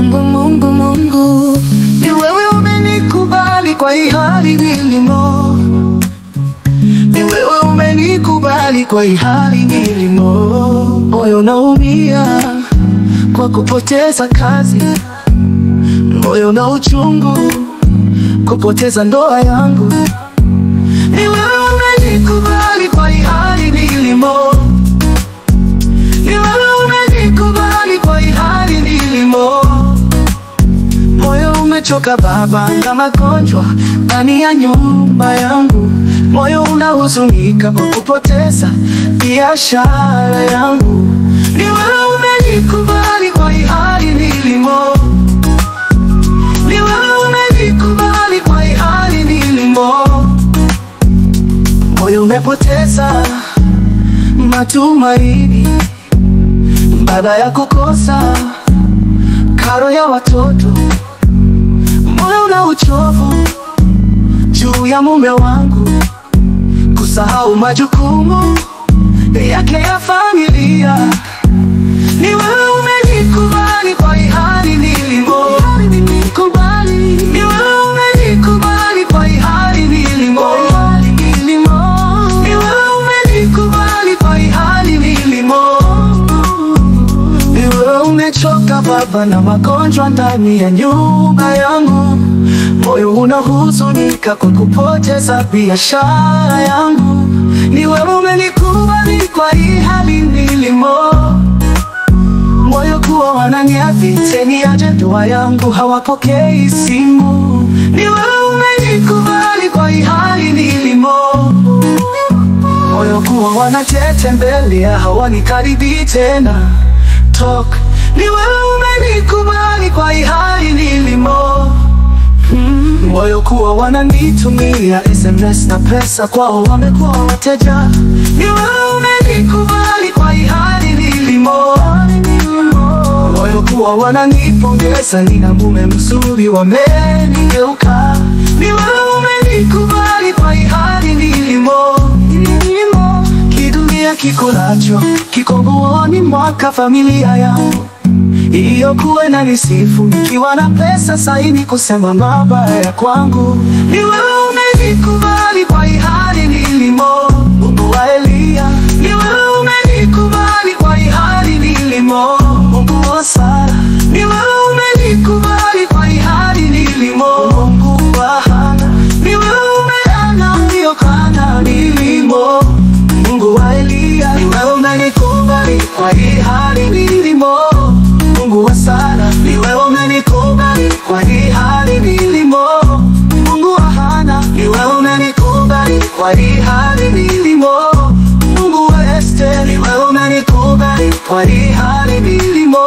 Mungu, ni wewe umenikubali kwa hii hali nilimo. Ni wewe umenikubali kwa hii hali nilimo. Moyo unaumia kwa kupoteza kazi, moyo na uchungu kupoteza ndoa yangu. Ni wewe umenikubali kwa hii hali nilimo. Ni wewe umenikubali kwa hii hali nilimo. Moyo umechoka Baba, kama gonjwa ndani ya nyumba yangu. Moyo unahuzunika kwa kupoteza biashara yangu. Ni wewe umenikubali kwa hii hali nilimo. Ni wewe umenikubali kwa hii hali nilimo. Moyo umepoteza matumaini baada ya kukosa karo ya watoto. Moyo una uchovu juu ya mume wangu, kusahau majukumu yake ya familia. Ni wewe umenikubali kwa hii hali nilimo. Ni wewe umenikubali kwa hii hali nilimo. Ni wewe umenikubali kwa hii hali nilimo. Ni wewe umechoka Baba na magonjwa ndani ya nyumba yangu. Moyo unahuzunika kwa kupoteza biashara yangu. Ni wewe umenikubali kwa hii hali nilimo. Moyo kuwa wananiathi teni aje ndoa yangu, hawapokei simu. Ni wewe umenikubali kwa hii hali nilimo. Moyo kuwa wanatetembelea hawanikaribui tena. Talk. Ni wewe umenikubali kwa hii hali nilimo. Moyo kuwa wananitumia SMS na pesa kwao wamekuwa wateja. Ni wewe umenikubali kwa hii hali nilimo. Moyo kuwa wananipongeza nina mume mzuri wamenigeuka. Ni wewe umenikubali kwa hii hali nilimo. Kidunia kikulacho kiko nguoni mwaka familia yangu. Iyo kuwe na nisifu nikiwa na pesa saini kusema mabaya kwangu. Ni wewe umenikubali kwa hii hali nilimo. Mungu wa Elia. Ni wewe umenikubali kwa hii hali nilimo. Mungu wa Sara. Ni wewe umenikubali kwa hii hali nilimo. Mungu wa Hana. Ni wewe umeana uliokana nilimo. Mungu wa Elia. Ni wewe umenikubali kwa hii hali nilimo. Mungu wa Sara, ni wewe umenikubali kwa hii hali nilimo. Mungu wa Hana, ni wewe umenikubali kwa hii hali nilimo. Mungu wa Esther, ni wewe umenikubali kwa hii hali nilimo.